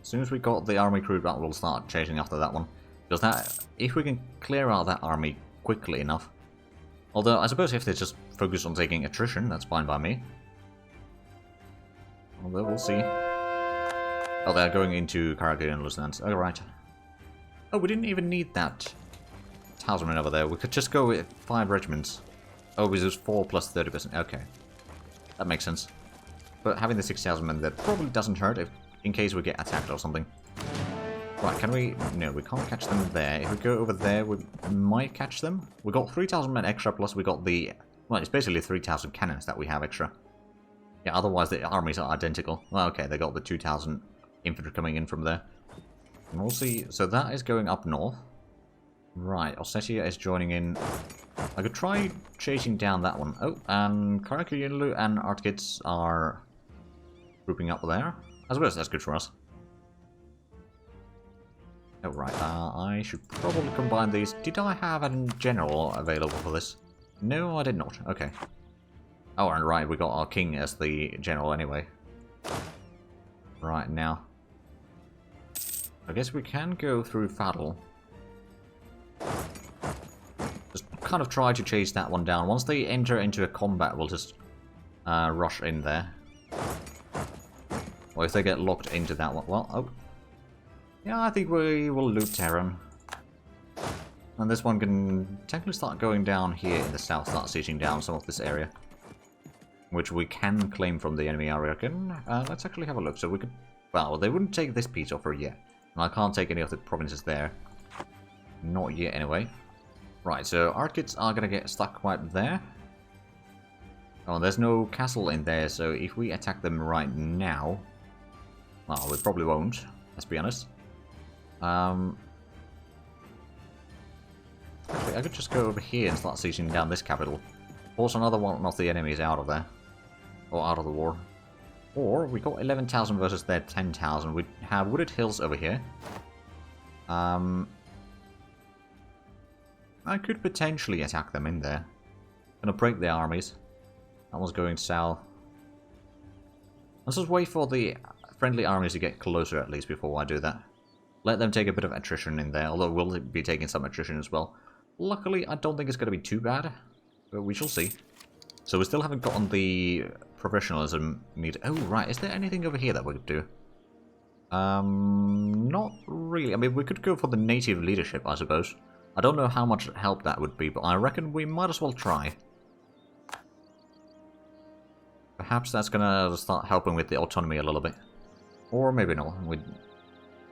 soon as we got the army crew back, we'll start chasing after that one. Because that, if we can clear out that army quickly enough. Although, I suppose if they just focus on taking attrition, that's fine by me. Although, we'll see. Oh, they're going into Karagirian Lieutenants. Oh, right. Oh, we didn't even need that talisman over there. We could just go with 5 regiments. Oh, we just 4 plus 30%. Okay. That makes sense. But having the 6,000 men there probably doesn't hurt in case we get attacked or something. Right, can we... No, we can't catch them there. If we go over there, we might catch them. We got 3,000 men extra, plus we got the... Well, it's basically 3,000 cannons that we have extra. Yeah, otherwise the armies are identical. Well, okay, they got the 2,000 infantry coming in from there. And we'll see... So that is going up north. Right, Ossetia is joining in. I could try chasing down that one. Oh, and Karakyunlu and Artkits are grouping up there. I suppose that's good for us. Oh, right. I should probably combine these. Did I have a general available for this? No, I did not. Okay. Oh, and right, we got our king as the general anyway. Right, now. I guess we can go through Fadl. Just kind of try to chase that one down. Once they enter into a combat, we'll just rush in there. Or if they get locked into that one, well, oh. Yeah, I think we will loot Teheran. And this one can technically start going down here in the south, start sieging down some of this area. Which we can claim from the enemy area again. Let's actually have a look. So we could... Well, they wouldn't take this piece offer yet. And I can't take any of the provinces there. Not yet, anyway. Right, so Artkits are going to get stuck right there. Oh, there's no castle in there, so if we attack them right now... Well, we probably won't, let's be honest. Actually, I could just go over here and start sieging down this capital. Force another one of the enemies out of there. Or out of the war. Or, we got 11,000 versus their 10,000. We have wooded hills over here. I could potentially attack them in there. Gonna break the armies. That one's going south. Let's just wait for the friendly armies to get closer at least before I do that. Let them take a bit of attrition in there, although we'll be taking some attrition as well. Luckily, I don't think it's going to be too bad, but we shall see. So we still haven't gotten the professionalism meter. Oh, right. Is there anything over here that we could do? Not really. I mean, we could go for the native leadership, I suppose. I don't know how much help that would be, but I reckon we might as well try. Perhaps that's gonna start helping with the autonomy a little bit. Or maybe not. We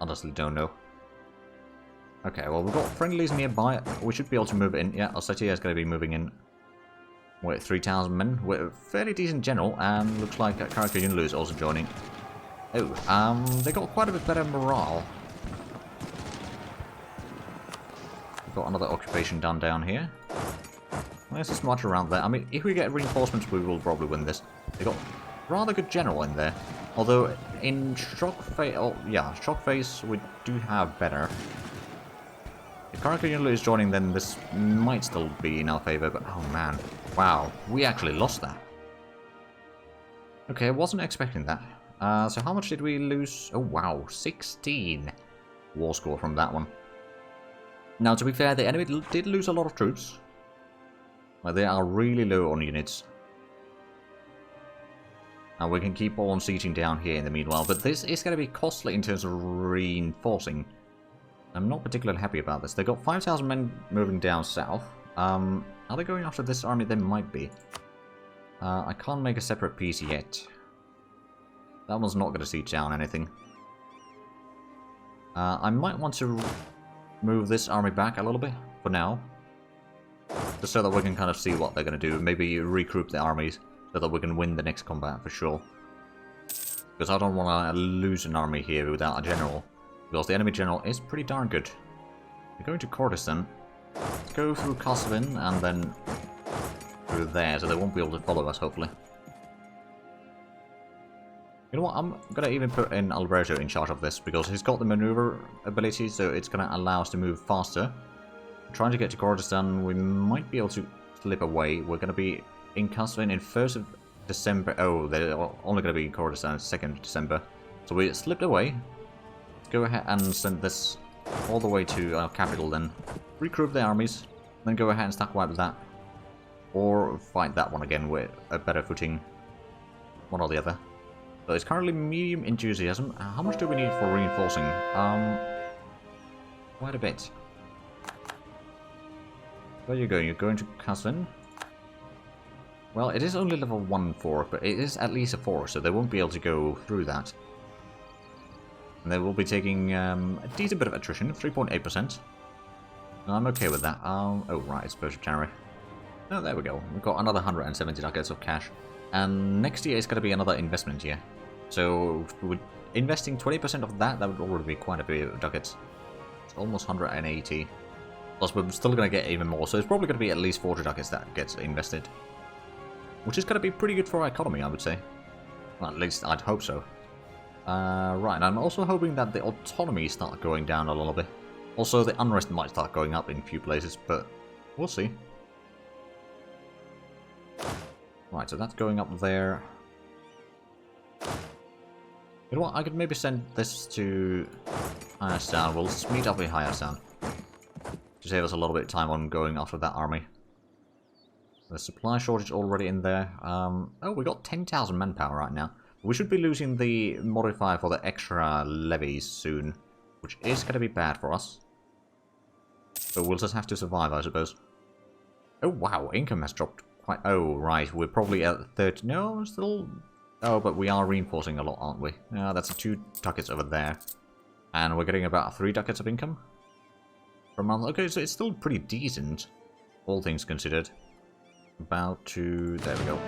honestly don't know. Okay, well, we've got friendlies nearby. We should be able to move in. Yeah, Ossetia is going to be moving in. We're at 3,000 men. We're a fairly decent general, and looks like Karakyunlu is also joining. Oh, they got quite a bit better morale. We've got another occupation done down here. There's just much around there. I mean, if we get reinforcements, we will probably win this. They got rather good general in there. Although, in shock phase... Oh, yeah, shock phase, we do have better. If Karakyunlu is joining, then this might still be in our favor, but oh man. Wow, we actually lost that. Okay, I wasn't expecting that. So how much did we lose? Oh wow, 16 war score from that one. Now, to be fair, the enemy did lose a lot of troops. But they are really low on units. Now we can keep on sieging down here in the meanwhile, but this is going to be costly in terms of reinforcing. I'm not particularly happy about this. They got 5,000 men moving down south. Are they going after this army? They might be. I can't make a separate piece yet. That one's not going to siege down anything. I might want to move this army back a little bit for now. Just so that we can kind of see what they're going to do. Maybe regroup the armies so that we can win the next combat for sure. Because I don't want to lose an army here without a general. Because the enemy general is pretty darn good. We're going to Kurdistan. Let's go through Kosovan and then through there, so they won't be able to follow us, hopefully. You know what, I'm going to even put in Alberto in charge of this, because he's got the maneuver ability, so it's going to allow us to move faster. Trying to get to Kurdistan, we might be able to slip away. We're going to be in Kosovan in 1st of December. Oh, they're only going to be in Kurdistan 2nd of December. So we slipped away. go ahead and send this all the way to our capital then. Regroup the armies, then go ahead and stack wipe that. Or fight that one again with a better footing. One or the other. So it's currently medium enthusiasm. How much do we need for reinforcing? Quite a bit. Where are you going? You're going to Cousin? Well, it is only level 1 fort, but it is at least a 4, so they won't be able to go through that. And they will be taking a decent bit of attrition, 3.8%. I'm okay with that. Oh, right, it's 1st of January. Oh, there we go. We've got another 170 ducats of cash. And next year is going to be another investment year. So, with investing 20% of that, that would already be quite a bit of ducats. It's almost 180. Plus, we're still going to get even more, so it's probably going to be at least 40 ducats that gets invested. Which is going to be pretty good for our economy, I would say. Well, at least I'd hope so. Right, and I'm also hoping that the autonomy start going down a little bit. Also, the unrest might start going up in a few places, but we'll see. Right, so that's going up there. You know what, I could maybe send this to Hayastan. We'll just meet up with Hayastan. To save us a little bit of time on going after that army. The supply shortage already in there. Oh, we got 10,000 manpower right now. We should be losing the modifier for the extra levies soon. Which is going to be bad for us. But we'll just have to survive, I suppose. Oh, wow, income has dropped quite... Oh, right, we're probably at 30... No, still... Oh, but we are reinforcing a lot, aren't we? Yeah, that's 2 ducats over there. And we're getting about 3 ducats of income per month. Okay, so it's still pretty decent, all things considered. About to... There we go.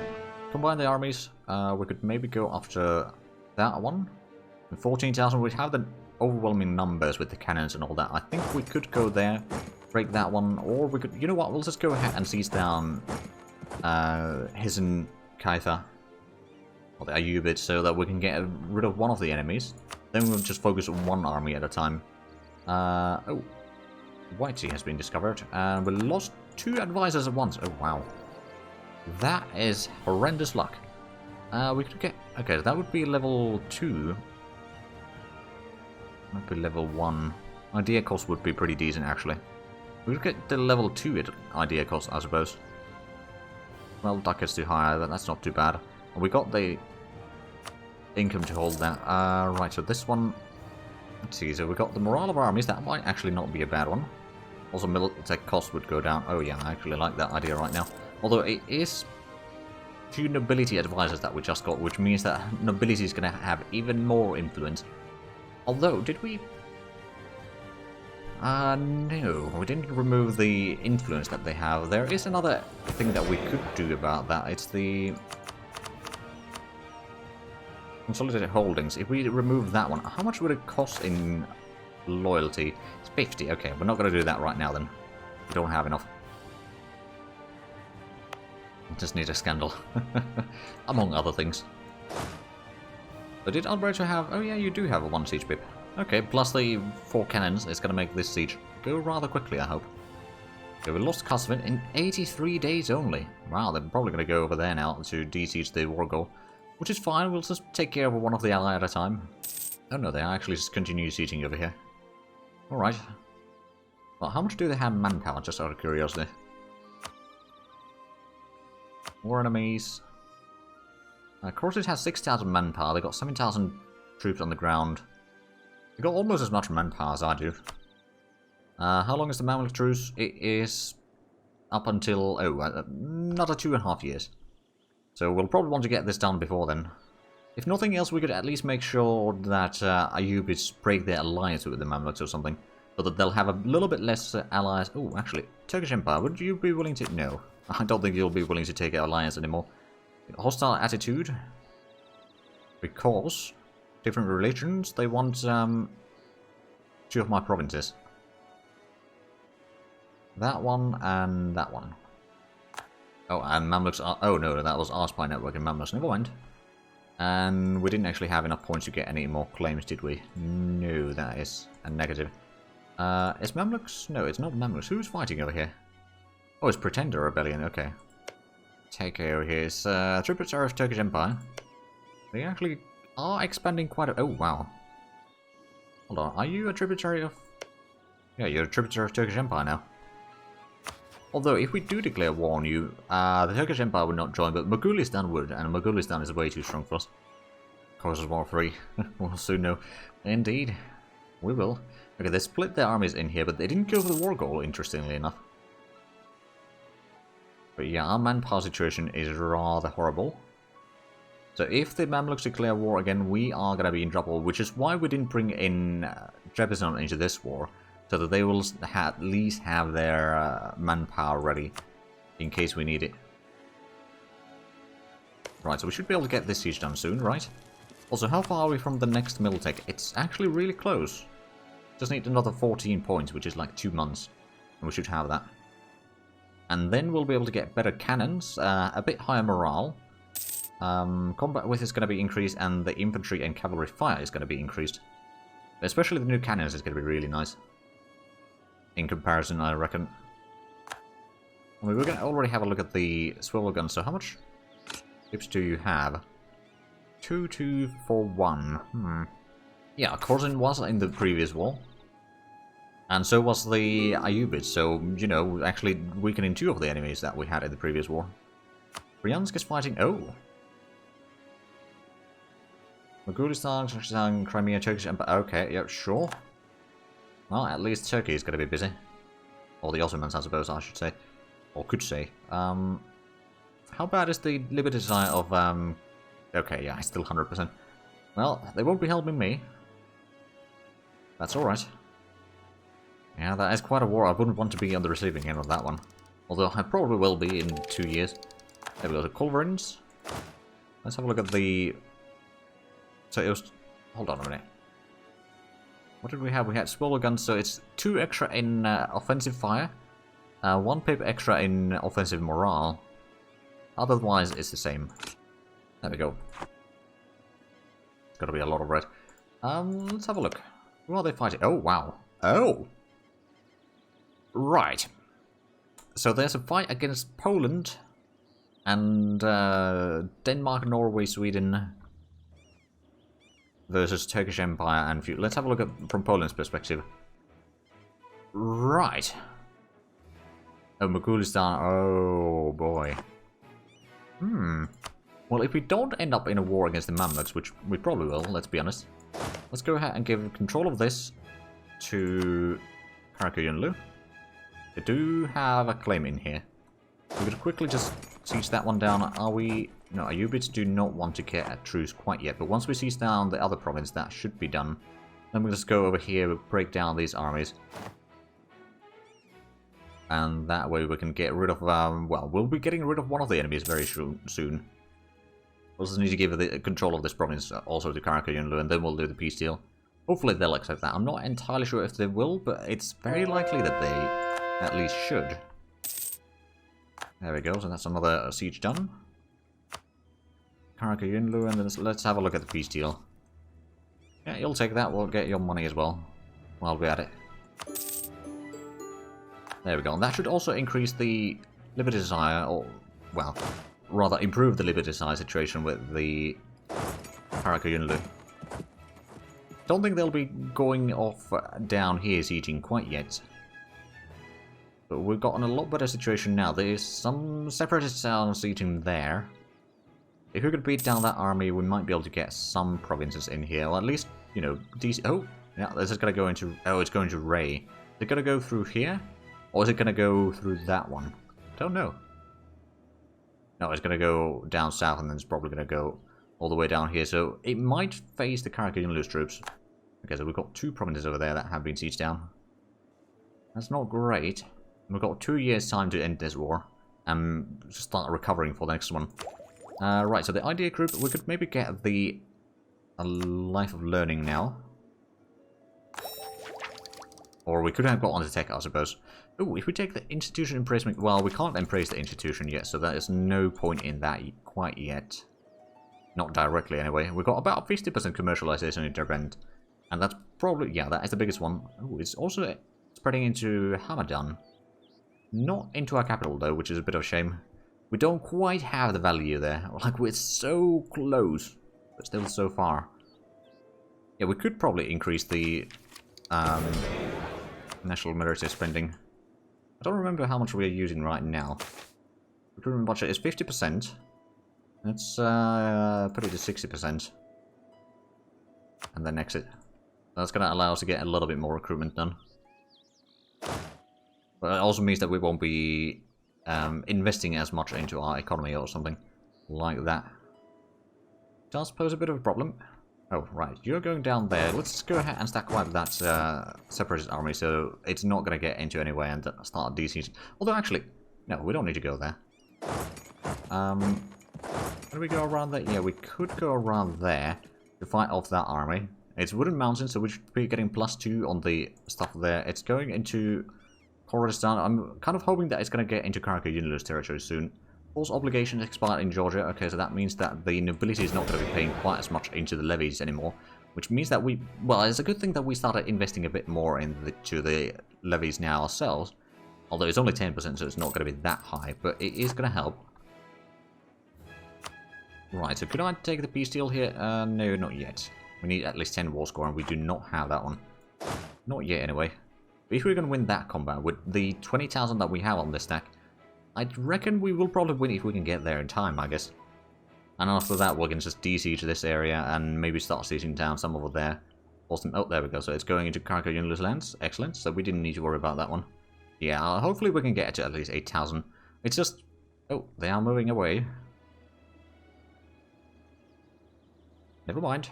Combine the armies. We could maybe go after that one. 14,000, we have the overwhelming numbers with the cannons and all that. I think we could go there, break that one, or we could... You know what, we'll just go ahead and seize down Hizen Kaitha, or the Ayyubids, so that we can get rid of one of the enemies. Then we'll just focus on one army at a time. Oh, White Sea has been discovered, and we lost 2 advisors at once. Oh, wow. That is horrendous luck. We could get... Okay, that would be level 2. Might be level 1. Idea cost would be pretty decent, actually. We could get the level 2 idea cost, I suppose. Well, ducats too high, that's not too bad. We got the income to hold that. Right, so this one... Let's see, so we got the morale of armies. That might actually not be a bad one. Also, military cost would go down. Oh yeah, I actually like that idea right now. Although it is 2 nobility advisors that we just got, which means that nobility is going to have even more influence. Although, did we... no, we didn't remove the influence that they have. There is another thing that we could do about that. It's the... Consolidated holdings. If we remove that one, how much would it cost in loyalty? It's 50. Okay, we're not going to do that right now then. We don't have enough. We just need a scandal. Among other things. But did Alberto have... Oh yeah, you do have a 1 siege pip. Okay, plus the 4 cannons is going to make this siege go rather quickly, I hope. Okay, we lost Kosovo in 83 days only. Wow, they're probably going to go over there now to de-siege the war goal. Which is fine, we'll just take care of one of the ally at a time. Oh no, they actually just continue sieging over here. Alright. Well, how much do they have manpower, just out of curiosity? War enemies. Crossers has 6,000 manpower, they got 7,000 troops on the ground. They got almost as much manpower as I do. How long is the Mamluk truce? It is up until, another 2.5 years. So we'll probably want to get this done before then. If nothing else, we could at least make sure that Ayyubids break their alliance with the Mamluks or something. So that they'll have a little bit less allies. Oh, actually, Turkish Empire, would you be willing to... No, I don't think you'll be willing to take our alliance anymore. Hostile attitude. Because different religions, they want 2 of my provinces. That one and that one. Oh, and Mamluks are... Oh, no, that was our spy network in Mamluks. Never mind. And we didn't actually have enough points to get any more claims, did we? No, that is a negative. Is Mamluks? No, it's not Mamluks. Who's fighting over here? Oh, it's Pretender Rebellion. Okay. Take care here. It's tributary of Turkish Empire. They actually are expanding quite a... Oh, wow. Hold on, are you a tributary of... Yeah, you're a tributary of Turkish Empire now. Although, if we do declare war on you, the Turkish Empire would not join, but Mogulistan would, and Mogulistan is way too strong for us. Causes War 3. We'll soon know. Indeed. We will. Okay, they split their armies in here, but they didn't go for the war goal, interestingly enough. But yeah, our manpower situation is rather horrible. So if the Mamluks declare war again, we are going to be in trouble, which is why we didn't bring in Trebizond into this war. So that they will at least have their manpower ready in case we need it. Right, so we should be able to get this siege done soon, right? Also, how far are we from the next Miltech? It's actually really close. Just need another 14 points, which is like 2 months. And we should have that. And then we'll be able to get better cannons, a bit higher morale. Combat width is going to be increased, and the infantry and cavalry fire is going to be increased. Especially the new cannons is going to be really nice. In comparison, I reckon. I mean, we're going to already have a look at the swivel guns. So how much ships do you have? 2241. Yeah, Khorasan was in the previous war. And so was the Ayyubids. So, you know, actually weakening 2 of the enemies that we had in the previous war. Bryansk is fighting... Oh! Mogulistan, Kazakhstan, Crimea, Turkish Empire... Okay, yeah, sure. Well, at least Turkey is going to be busy. Or the Ottomans, I suppose I should say. Or could say. How bad is the Liberty Desire of... Okay, yeah, it's still 100%. Well, they won't be helping me. That's alright. Yeah, that is quite a war. I wouldn't want to be on the receiving end of that one. Although I probably will be in 2 years. There we go, the Culverins. Let's have a look at the... So it was... Hold on a minute. What did we have? We had smaller guns, so it's 2 extra in offensive fire. 1 pip extra in offensive morale. Otherwise, it's the same. There we go. It's gotta be a lot of red. Let's have a look. Who are they fighting? Oh, wow. Oh! Right. So there's a fight against Poland and Denmark, Norway, Sweden versus Turkish Empire and few. Let's have a look at from Poland's perspective. Right. Oh, Mogulistan. Oh, boy. Well, if we don't end up in a war against the Mamluks, which we probably will, let's be honest, let's go ahead and give control of this to Karaköyünlü. They do have a claim in here. We could quickly just siege that one down. Are we... No, Ayyubids do not want to get a truce quite yet, but once we siege down the other province, that should be done. Then we'll just go over here, break down these armies. And that way we can get rid of... well, we'll be getting rid of one of the enemies very soon. We'll just need to give the control of this province also to Karaköyünlü, and then we'll do the peace deal. Hopefully they'll accept that. I'm not entirely sure if they will, but it's very likely that they at least should. There we go, so that's another siege done. Karaköyünlü, and then let's have a look at the peace deal. Yeah, you'll take that, we'll get your money as well, while we're at it. There we go, and that should also increase the Liberty Desire, or, well, rather improve the Liberty Desire situation with the Karaköyünlü. Don't think they'll be going off down here sieging quite yet. But we've gotten a lot better situation now. There's some separatists down sieging there. If we could beat down that army, we might be able to get some provinces in here. Or at least, you know, DC... Oh! Yeah, this is going to go into... Oh, it's going to Ray. Is it going to go through here? Or is it going to go through that one? Don't know. No, it's going to go down south, and then it's probably going to go all the way down here. So it might face the Karaköyünlü's troops. Okay, so we've got 2 provinces over there that have been sieged down. That's not great. We've got 2 years' time to end this war. And start recovering for the next one. Right, so the idea group, we could maybe get the Life of Learning now. Or we could have got on the tech, I suppose. Oh, if we take the institution embracement... Well, we can't embrace the institution yet, so there is no point in that quite yet. Not directly, anyway. We've got about 50% commercialization in Derbent. And that's probably... Yeah, that is the biggest one. Oh, it's also spreading into Hamadan. Not into our capital, though, which is a bit of a shame. We don't quite have the value there. Like, we're so close, but still so far. Yeah, we could probably increase the national military spending. I don't remember how much we are using right now. Recruitment budget is 50%. Let's put it to 60%. And then exit. That's going to allow us to get a little bit more recruitment done. But it also means that we won't be investing as much into our economy or something like that. Does pose a bit of a problem. Oh, right. You're going down there. Let's go ahead and stack wipe that separatist army so it's not going to get into anywhere and start DCing. Although, actually, no, we don't need to go there. How do we go around there? Yeah, we could go around there to fight off that army. It's wooden mountains, so we should be getting +2 on the stuff there. It's going into Kurdistan. I'm kind of hoping that it's going to get into Karaka-Yunus territory soon. Force obligations expired in Georgia. Okay, so that means that the nobility is not going to be paying quite as much into the levies anymore. Which means that we... Well, it's a good thing that we started investing a bit more into the levies now ourselves. Although it's only 10%, so it's not going to be that high. But it is going to help. Right, so could I take the peace deal here? No, not yet. We need at least 10 war score, and we do not have that one. Not yet, anyway. But if we're going to win that combat with the 20,000 that we have on this stack, I reckon we will probably win if we can get there in time, I guess. And after that, we can just de-siege this area and maybe start sieging down some over there. Awesome. Oh, there we go. So it's going into Karaka-Yunus lands. Excellent. So we didn't need to worry about that one. Yeah, hopefully we can get it to at least 8,000. It's just... Oh, they are moving away. Never mind.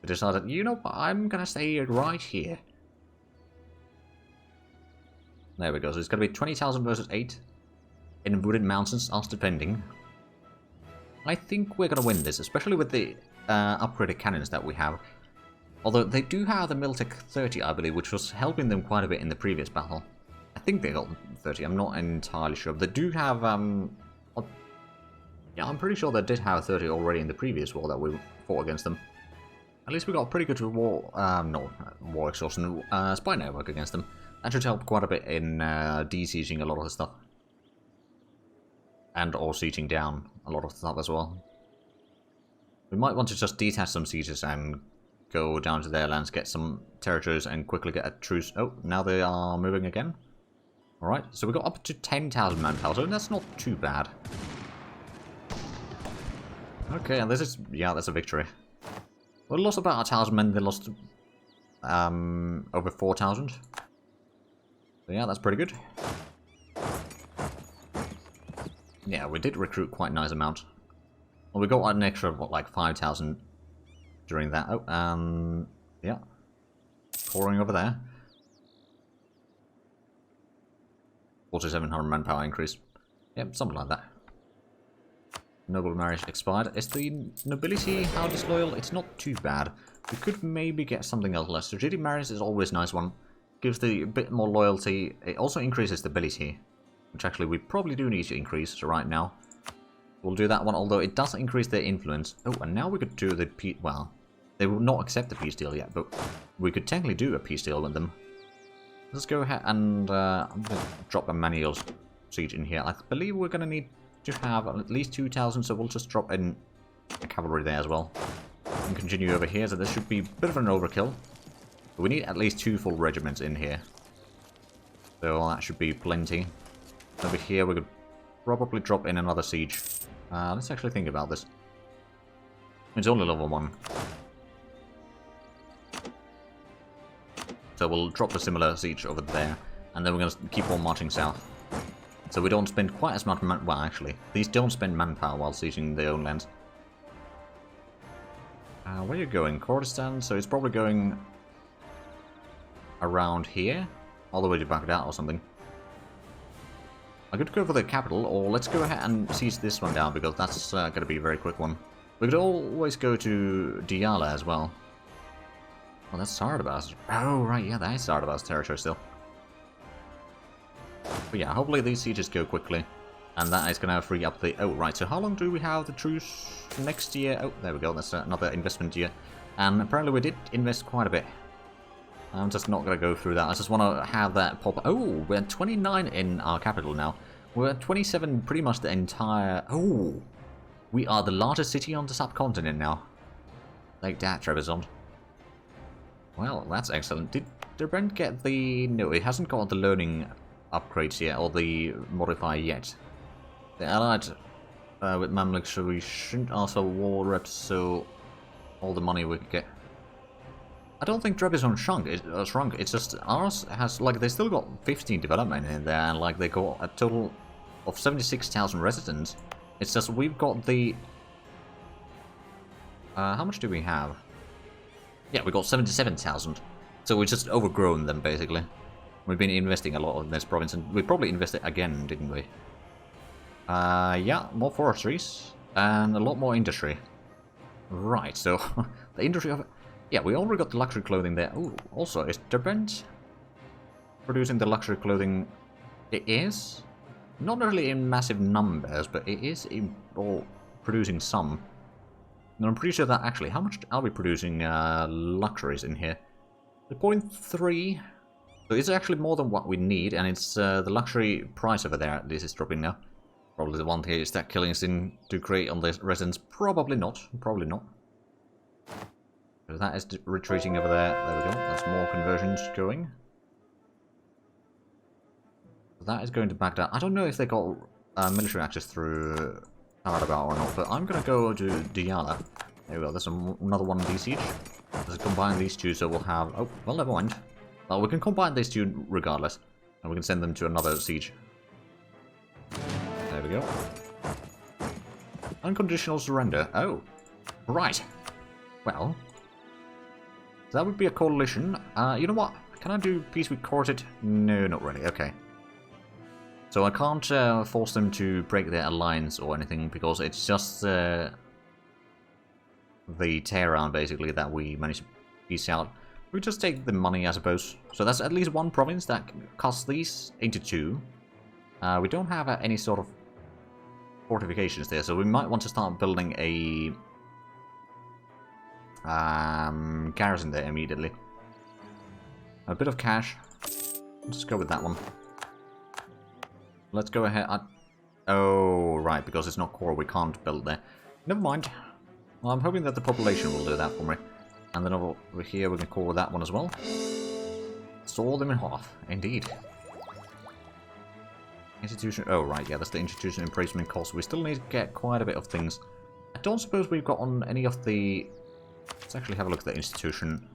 They decided, you know, I'm gonna stay right here. There we go. So it's gonna be 20,000 versus 8. In wooded mountains, us defending. I think we're going to win this, especially with the upgraded cannons that we have. Although they do have the Miltech 30, I believe, which was helping them quite a bit in the previous battle. I think they got 30, I'm not entirely sure. They do have, yeah, I'm pretty sure they did have 30 already in the previous war that we fought against them. At least we got a pretty good war exhaustion, spy network against them. That should help quite a bit in de-sieging a lot of the stuff. And or sieging down a lot of stuff as well. We might want to just detach some sieges and go down to their lands, get some territories, and quickly get a truce. Oh, now they are moving again. Alright, so we got up to 10,000 manpower, so that's not too bad. Okay, and this is, yeah, that's a victory. We lost about 1,000 men, they lost over 4,000. So yeah, that's pretty good. Yeah, we did recruit quite a nice amount. Well, we got an extra, what, like 5,000 during that. Oh, yeah. Pouring over there. 4,700 manpower increase. Yep, something like that. Noble marriage expired. Is the nobility how disloyal? It's not too bad. We could maybe get something else less. Strategic marriage is always a nice one. Gives the a bit more loyalty. It also increases stability. Which actually we probably do need to increase right now. We'll do that one, although it does increase their influence. Oh, and now we could do the peace... Well, they will not accept the peace deal yet, but we could technically do a peace deal with them. Let's go ahead and I'm going to drop a manual siege in here. I believe we're going to need to have at least 2,000, so we'll just drop in a cavalry there as well. And continue over here, so this should be a bit of an overkill. But we need at least 2 full regiments in here. So that should be plenty. Over here, we could probably drop in another siege. Let's actually think about this. It's only level 1. So we'll drop a similar siege over there. And then we're going to keep on marching south. So we don't spend quite as much well, actually, these don't spend manpower while sieging their own lands. Where are you going? Kurdistan? So it's probably going around here? All the way to Baghdad or something. I could go for the capital, or let's go ahead and siege this one down, because that's going to be a very quick one. We could always go to Diyala as well. Well, that's Sardabas. Oh, right, yeah, that is Sardabas territory still. But yeah, hopefully these sieges go quickly. And that is going to free up the... Oh, right, so how long do we have the truce next year? Oh, there we go, that's another investment year. And apparently we did invest quite a bit. I'm just not going to go through that. I just want to have that pop... Oh, we're at 29 in our capital now. We're at 27 pretty much the entire... Oh! We are the largest city on the subcontinent now. Like that, Trebizond. Well, that's excellent. Did Brent get the... No, it hasn't got the learning upgrades yet, or the modifier yet. The allied with Mamluks, so we shouldn't ask for war reps, so all the money we could get. I don't think Trebizond shrunk. It's just ours has, like, they still got 15 development in there, and like they got a total of 76,000 residents. It's just we've got the... how much do we have? Yeah, we got 77,000. So we just overgrown them, basically. We've been investing a lot in this province, and we probably invested again, didn't we? Yeah, more forestries, and a lot more industry. Right, so, the industry of... Yeah, we already got the luxury clothing there. Ooh, also, is Derbent producing the luxury clothing? It is. Not really in massive numbers, but it is producing some. And I'm pretty sure that actually, how much are we producing luxuries in here? The 0.3. So it's actually more than what we need, and it's the luxury price over there at least is dropping now. Probably the one here is that killing sin to create on the residents. Probably not. Probably not. So that is retreating over there. There we go. That's more conversions going. That is going to back down. I don't know if they got military access through Karabakh or not, but I'm going to go to Diyala. There we go. There's another one of these siege. Let's combine these two, so we'll have... Oh, well, never mind. Well, we can combine these two regardless, and we can send them to another siege. There we go. Unconditional surrender. Oh, right. Well, that would be a coalition. You know what? Can I do peace with Corset? No, not really. Okay. So I can't force them to break their alliance or anything, because it's just the Teheran, basically, that we managed to piece out. We just take the money, I suppose. So that's at least one province that cuts these into two. We don't have any sort of fortifications there, so we might want to start building a garrison there immediately. A bit of cash. Let's go with that one. Let's go ahead. Oh, right, because it's not core, we can't build there. Never mind. Well, I'm hoping that the population will do that for me. And then over here we can core that one as well. Saw them in half, indeed. Institution. Oh, right, yeah, that's the institution appraisement cost. We still need to get quite a bit of things. I don't suppose we've got on any of the... Let's actually have a look at the institution.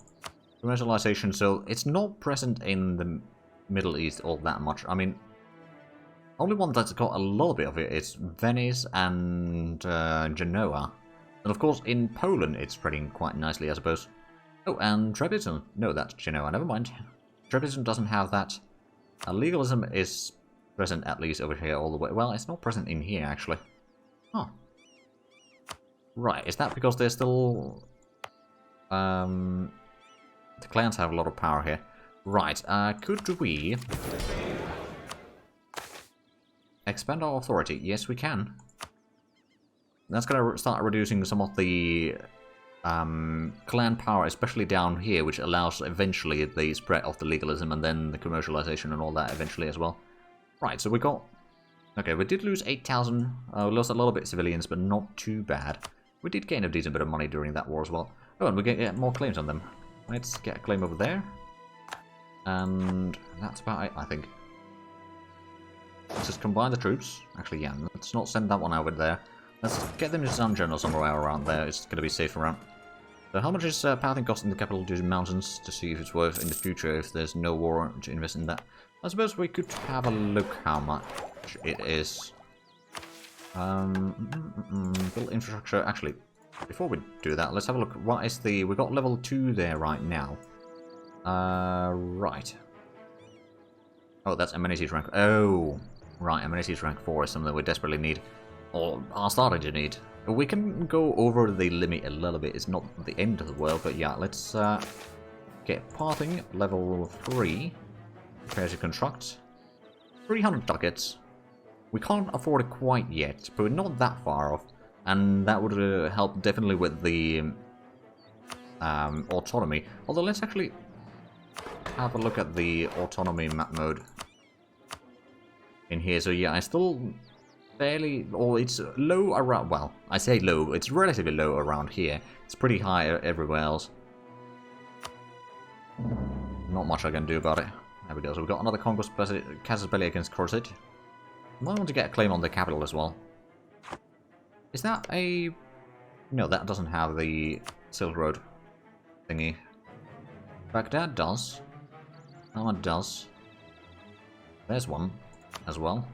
Commercialization, so it's not present in the Middle East all that much. I mean, only one that's got a little bit of it is Venice and Genoa. And of course, in Poland, it's spreading quite nicely, I suppose. Oh, and Trebizond. No, that's Genoa. Never mind. Trebizond doesn't have that. Legalism is present at least over here all the way. Well, it's not present in here, actually. Huh. Right, is that because they're still... The clans have a lot of power here. Right, could we... expand our authority? Yes, we can. That's going to start reducing some of the clan power, especially down here, which allows eventually the spread of the legalism and then the commercialization and all that eventually as well. Right, so we got... Okay, we did lose 8,000. We lost a little bit of civilians, but not too bad. We did gain a decent bit of money during that war as well. Oh, and we get more claims on them. Let's get a claim over there. And that's about it, I think. Let's just combine the troops. Actually, yeah, let's not send that one over there. Let's get them to Zanjan or somewhere around there. It's going to be safe around. So how much is pathing cost in the capital due to mountains, to see if it's worth in the future if there's no war to invest in that? I suppose we could have a look how much it is. Build infrastructure. Actually, before we do that, let's have a look. What is the... We got level 2 there right now. Right. Oh, that's amenities rank. Oh, right. Amenities rank 4 is something we desperately need. Or are starting to need. We can go over the limit a little bit. It's not the end of the world, but yeah, let's get pathing level 3. Prepare to construct. 300 ducats. We can't afford it quite yet, but we're not that far off. And that would help definitely with the autonomy. Although let's actually have a look at the autonomy map mode in here. So yeah, I still fairly, or it's low around, well, I say low, it's relatively low around here. It's pretty high everywhere else. Not much I can do about it. There we go. So we've got another conquest casus belli against Corset. Might want to get a claim on the capital as well. Is that a... No, that doesn't have the Silk Road thingy. Baghdad does. That one does. There's one as well.